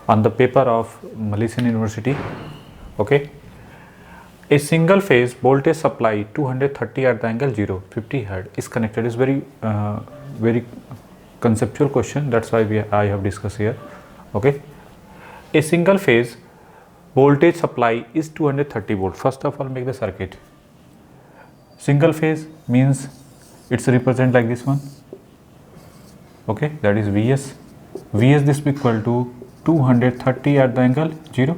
on the paper of Malaysian University. Okay, a single phase voltage supply 230 at the angle 0, 50 Hz is connected. Is very very conceptual question, that's why I have discussed here. Okay, a single phase voltage supply is 230 volt. First of all, make the circuit. Single phase means it's represent like this one. Okay, that is Vs. Vs this is equal to 230 at the angle 0.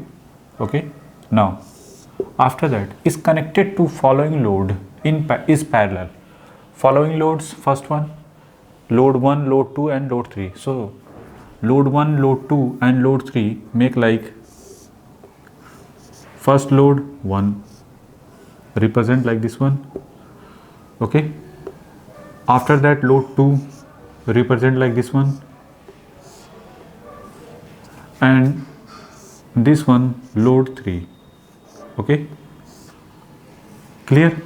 Okay, now after that is connected to following load is parallel. Following loads, first one, load 1, load 2 and load 3. So load 1, load 2 and load 3 make like first load 1 represent like this one. Okay, after that load 2 represent like this one, and this one load 3. Okay, clear?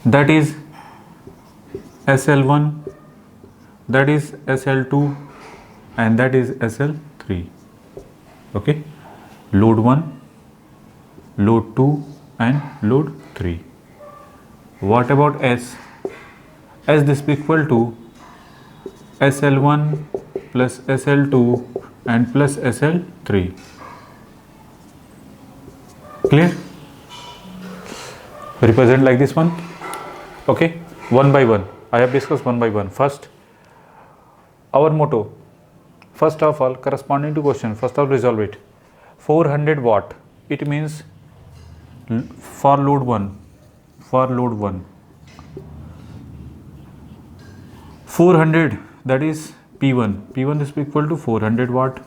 That is SL1, that is SL2 and that is SL3. Okay, load 1, load 2 and load 3. What about S? S this is equal to SL1 plus SL2 and plus SL3. Clear? Represent like this one. Okay, one by one. I have discussed one by one. First, our motto. First of all, corresponding to question. First of all, resolve it. 400 watt. It means for load 1. For load 1. 400, that is P1. P1 is equal to 400 watt.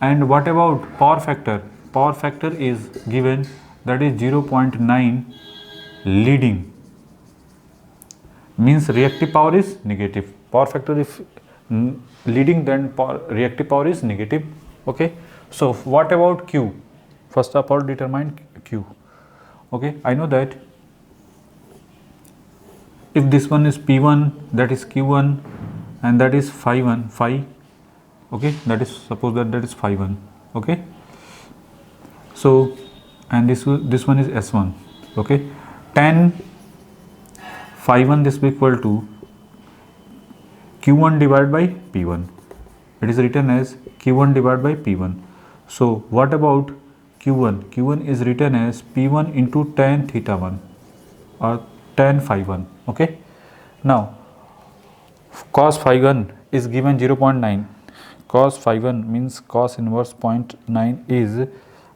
And what about power factor? Power factor is given, that is 0.9 leading. Means reactive power is negative. Power factor if leading, then reactive power is negative. Okay. So what about Q? First of all, determine Q. Okay, I know that if this one is P1, that is Q1 and that is phi 1, phi. Okay, that is, suppose that is phi 1. Okay, so and this one is S1. Okay, tan phi 1 this will equal to Q1 divided by P1. It is written as Q1 divided by P1. So what about Q1? Q1 is written as P1 into tan theta 1 or tan phi 1. Okay, now cos phi 1 is given 0.9. Cos phi 1 means cos inverse 0.9 is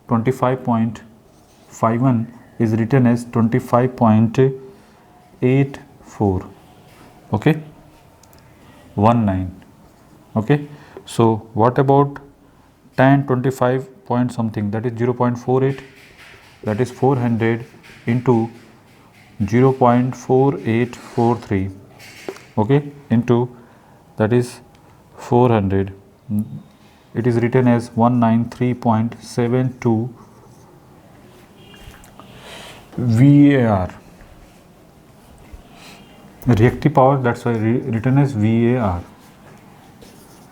25.51 is written as 25.84. Okay, 19. Okay, so what about tan 25 point something, that is 0.48, that is 400 into 0.4843. Okay, into that is 400. It is written as 193.72 VAR. Reactive power, that's why written as VAR.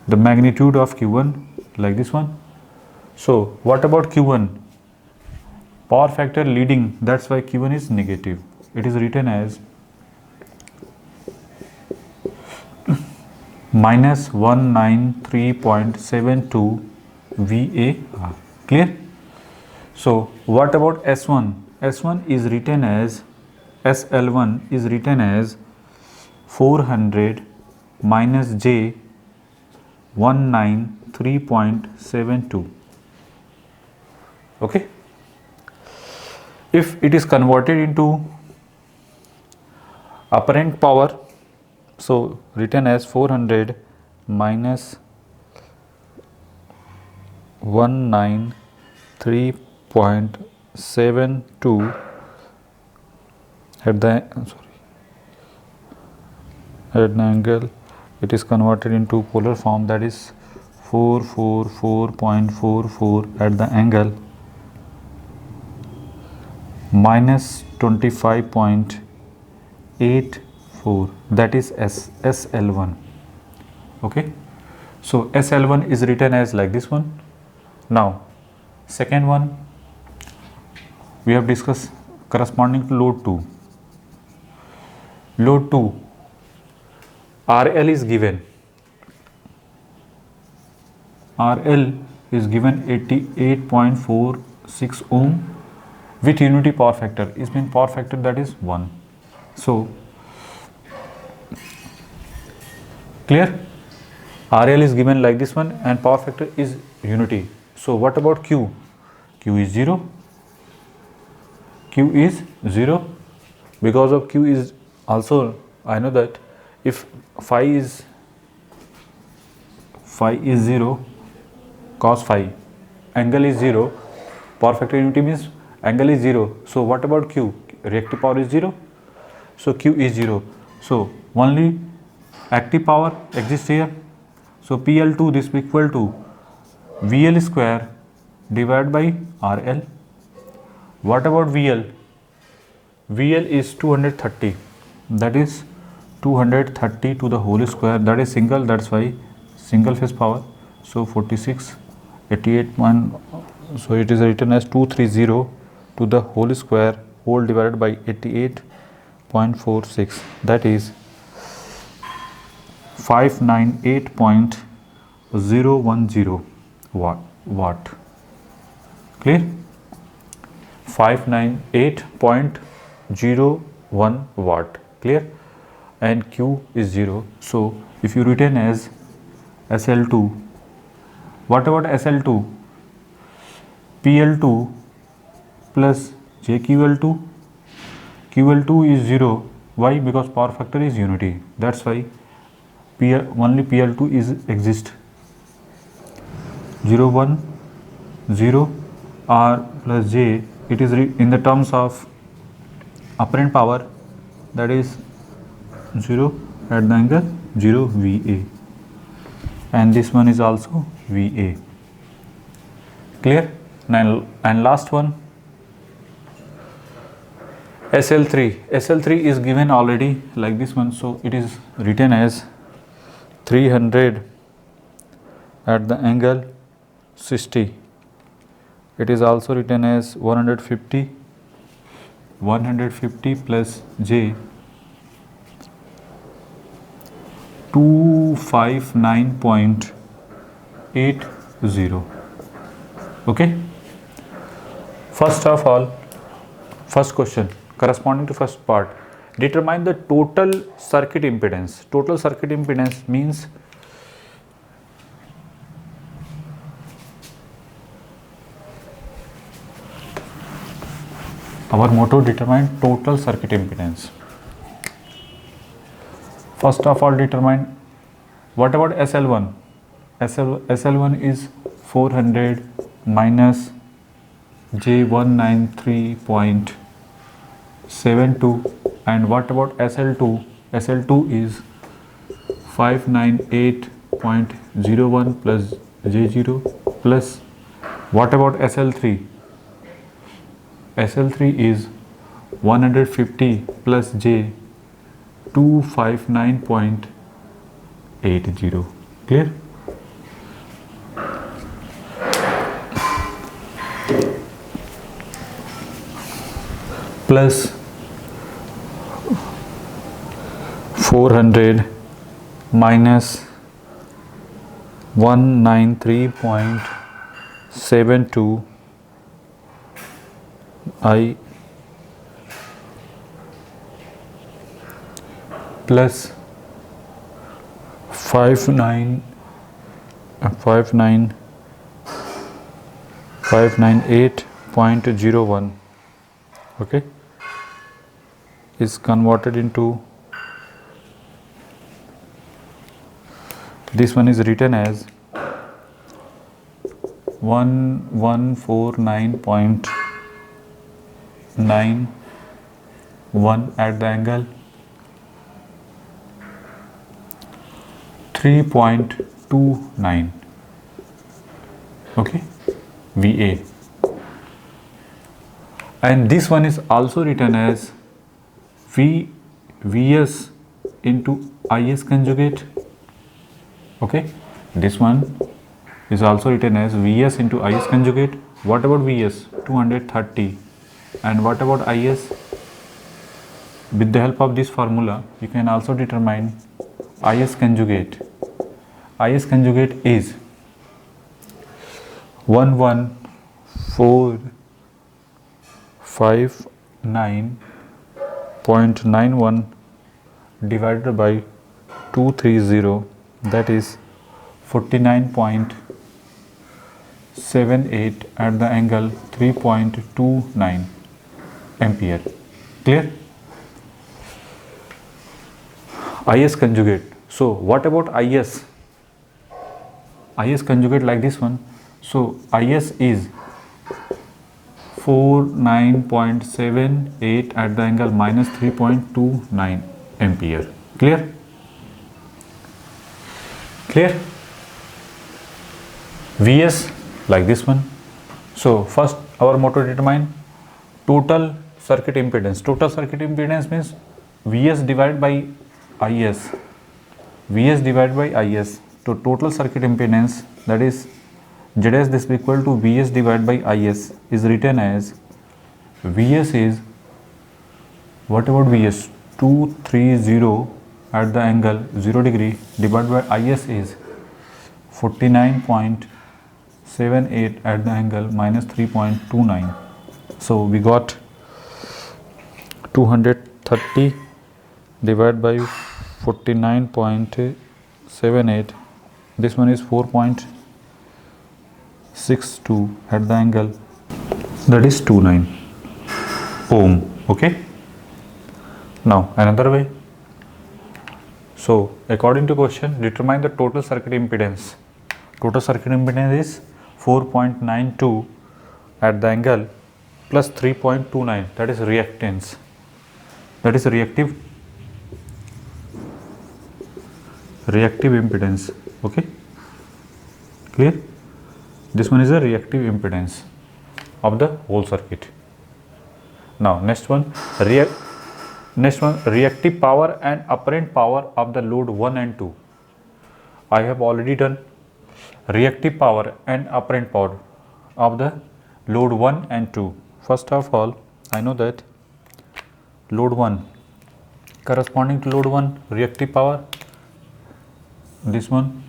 The magnitude of Q1 like this one. So what about Q1? Power factor leading, that's why Q1 is negative. It is written as minus 193.72 VAR. Clear? So what about S1? S1 is written as SL1 is written as 400 minus J 193.72. Okay, if it is converted into apparent power, so written as 400 minus 193.72 at the angle, it is converted into polar form, that is 444.44 at the angle minus 25.84, that is SL1. Okay, So SL1 is written as like this one. Now second one we have discussed corresponding to load 2. Load 2, RL is given. RL is given 88.46 ohm with unity power factor. Is mean power factor that is 1. So clear? RL is given like this one and power factor is unity. So what about Q? Q is 0. Q is 0 because of Q is also, I know that if phi is 0, cos phi, angle is 0, power factor unity means angle is 0. So what about Q? Reactive power is 0. So Q is 0. So only active power exists here. So PL2 this will equal to VL square divided by RL. What about VL? VL is 230. That is 230 to the whole square. That is single. That's why single phase power. So 46, 88. So it is written as 230 to the whole square whole divided by 88.46. That is 598.010 watt. Clear? 598.01 watt. Clear? And Q is 0. So if you retain as SL2, what about SL2? PL2 plus JQL2. QL2 is 0. Why? Because power factor is unity. That's why only PL2 is exist. 0 1 0 R plus J. It is in the terms of apparent power, that is 0 at the angle 0 VA, and this one is also VA. Clear? Now and last one, SL3. SL3 is given already like this one, so it is written as 300 at the angle 60. It is also written as 150 plus J 259.80. Okay. First of all, first question corresponding to first part, determine the total circuit impedance. Total circuit impedance means our motto, determine total circuit impedance. First of all, determine what about SL1. SL1 is 400 minus J193.72, and what about SL2? SL2 is 598.01 plus J0 plus what about SL3? SL3 is 150 plus J 259.80. Clear? Plus 400 minus 193.72 I plus 598.01, okay, is converted into, this one is written as 1149.91 at the angle 3.29, okay, VA. And this one is also written as VS into IS conjugate, okay, This one is also written as Vs into Is conjugate. What about Vs? 230. And what about Is? With the help of this formula, you can also determine Is conjugate. Is conjugate is 11,459.91 divided by 230, that is 49.78 at the angle 3.29 ampere. Clear? Is conjugate. So what about Is? Is conjugate like this one. So Is is 49.78 at the angle minus 3.29 ampere. Clear? Clear? Vs like this one. So first our motto determine total circuit impedance. Total circuit impedance means Vs divided by Is. Vs divided by Is. So total circuit impedance, that is Zs, this is equal to Vs divided by Is, is written as Vs is, what about Vs? 230 at the angle 0 degree divided by Is is 49.78 at the angle minus 3.29. So we got 230 divided by 49.78. This one is 4.62 at the angle, that is 29 ohm. Okay. Now another way. So according to question, determine the total circuit impedance. Total circuit impedance is 4.92 at the angle plus 3.29, that is reactance, that is reactive impedance. Okay, clear? This one is a reactive impedance of the whole circuit. Now next one, reactive power and apparent power of the load 1 and 2. I have already done reactive power and apparent power of the load 1 and 2. First of all, I know that load 1 corresponding to load 1 reactive power, this one,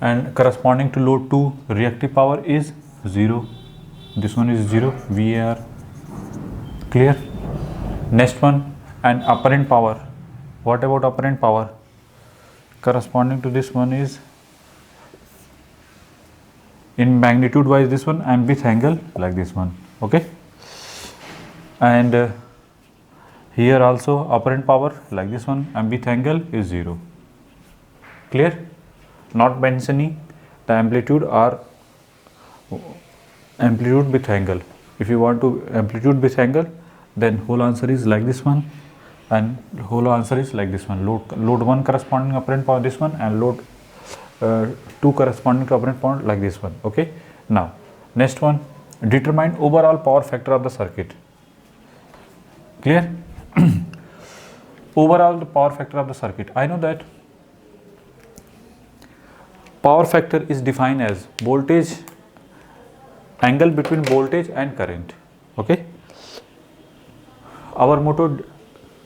and corresponding to load 2 reactive power is 0. This one is 0 VAR. Clear? Next one, and apparent power. What about apparent power? Corresponding to this one is, in magnitude wise, this one, and with angle like this one. Okay, and here also apparent power like this one, and with angle is 0. Clear? Not mentioning the amplitude or amplitude with angle. If you want to amplitude with angle, then whole answer is like this one, and whole answer is like this one. Load 1 corresponding apparent power this one, and load 2 corresponding to apparent power like this one. Okay. Now next one, determine overall power factor of the circuit. Clear? Overall the power factor of the circuit. I know that power factor is defined as voltage, angle between voltage and current. Okay. Our motto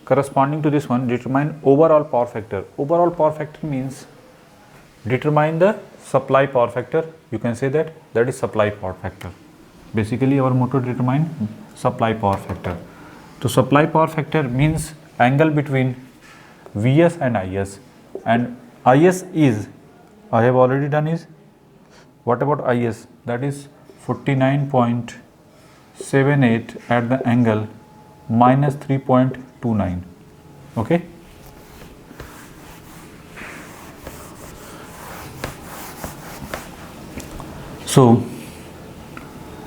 corresponding to this one, determine overall power factor. Overall power factor means determine the supply power factor. You can say that is supply power factor. Basically our motto determine supply power factor. So supply power factor means angle between Vs and Is, and Is is, I have already done is, what about Is? That is 49.78 at the angle minus 3.29. Okay. So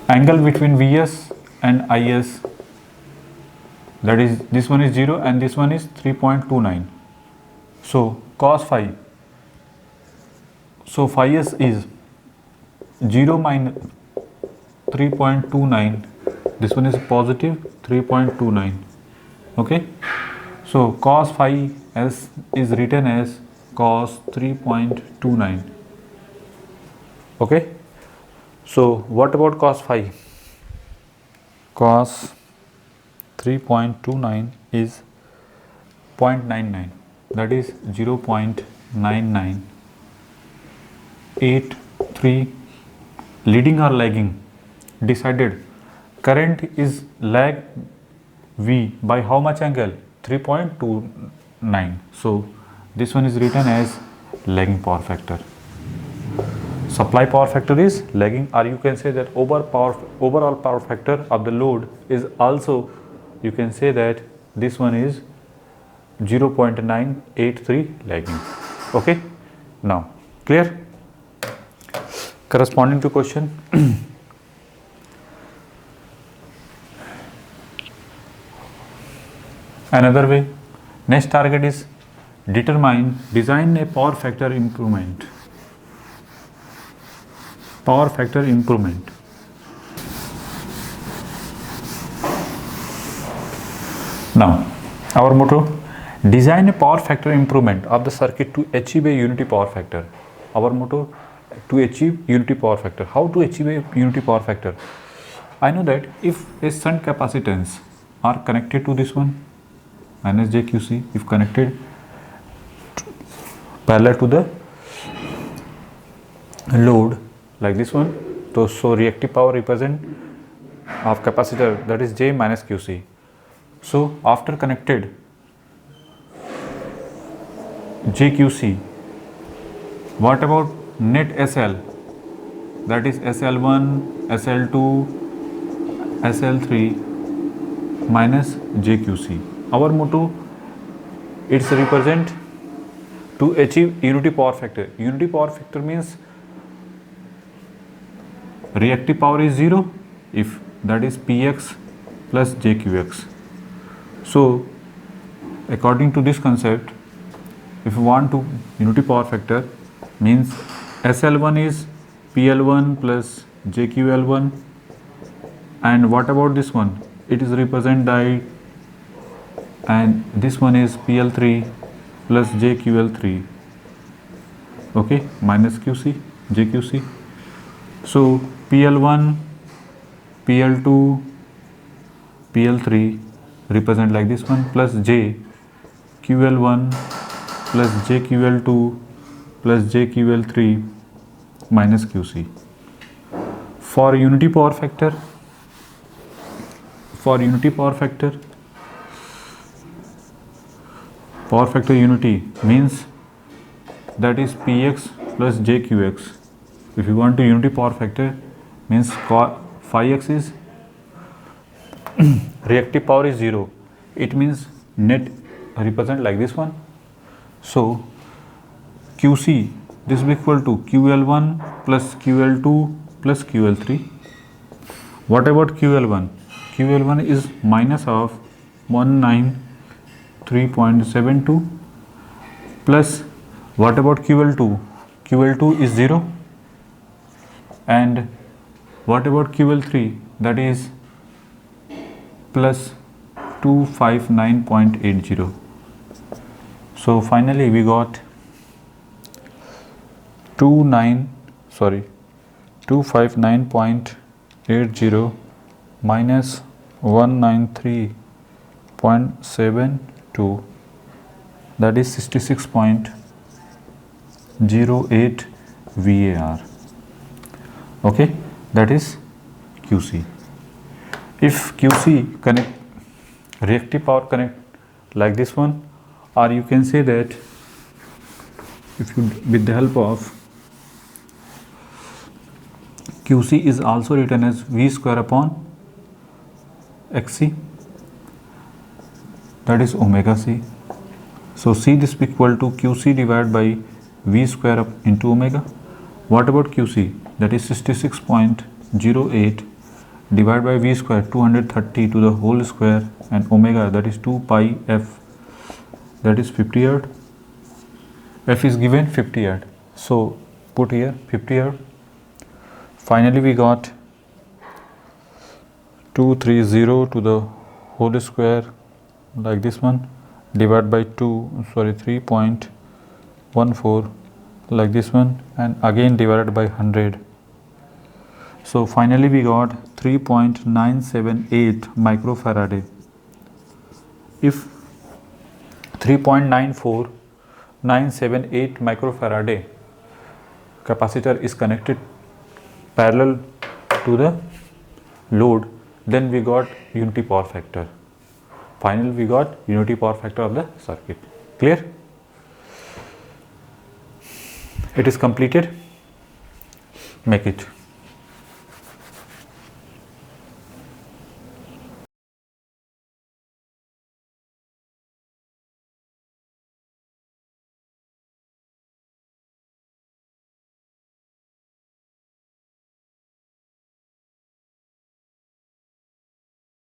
angle between Vs and Is, that is, this one is 0 and this one is 3.29. So cos phi, so phi s is 0 minus 3.29. This one is positive 3.29. Okay. So cos phi s is written as cos 3.29. Okay, so what about cos phi? Cos 3.29 is 0.99, that is 0.9983. Leading or lagging? Decided. Current is lag V by how much angle? 3.29. So this one is written as lagging power factor. Supply power factor is lagging, or you can say that overall power factor of the load is also, you can say that this one is 0.983 lagging. Okay, now clear? Corresponding to question. Another way, next target is design a power factor improvement. Power factor improvement. Now, our motto, design a power factor improvement of the circuit to achieve a unity power factor. Our motto, to achieve unity power factor. How to achieve a unity power factor? I know that if a shunt capacitance are connected to this one, minus jQC, if connected parallel to the load like this one, so reactive power represent of capacitor, that is J minus QC. So after connected jQC, what about net SL, that is SL1, SL2, SL3 minus jQC. Our motto, it's represent to achieve unity power factor. Unity power factor means reactive power is 0 if that is Px plus jQx. So according to this concept, if you want to unity power factor, means SL1 is PL1 plus JQL1, and what about this one? It is represented by, and this one is PL3 plus JQL3, okay, minus QC, JQC. So PL1, PL2, PL3 represent like this one, plus JQL1 plus JQL2 plus JQL3 minus QC. For unity power factor, power factor unity means that is Px plus jQx. If you want to unity power factor, means phi x is reactive power is 0. It means net represent like this one. So QC, this will equal to QL1 plus QL2 plus QL3. What about QL1? QL1 is minus of 193.72 plus what about QL2? QL2 is 0, and what about QL3? That is plus 259.80. So finally we got 259.80 minus 193.72, that is 66.08 VAR. Okay, that is QC. If QC connect reactive power connect like this one, or you can say that if you with the help of QC is also written as V square upon XC, that is omega C. So C this will equal to QC divided by V square up into omega. What about QC? That is 66.08 divided by V square, 230 to the whole square, and omega, that is 2 pi f, that is 50 Hz. F is given 50 Hz. So put here 50 Hz. Finally we got 230 to the whole square like this one, divided by 3.14 like this one, and again divided by 100 So finally we got 3.978 microfarad. If 3.94978 microfarad capacitor is connected parallel to the load, then we got unity power factor. Finally we got unity power factor of the circuit. Clear? It is completed. Make it.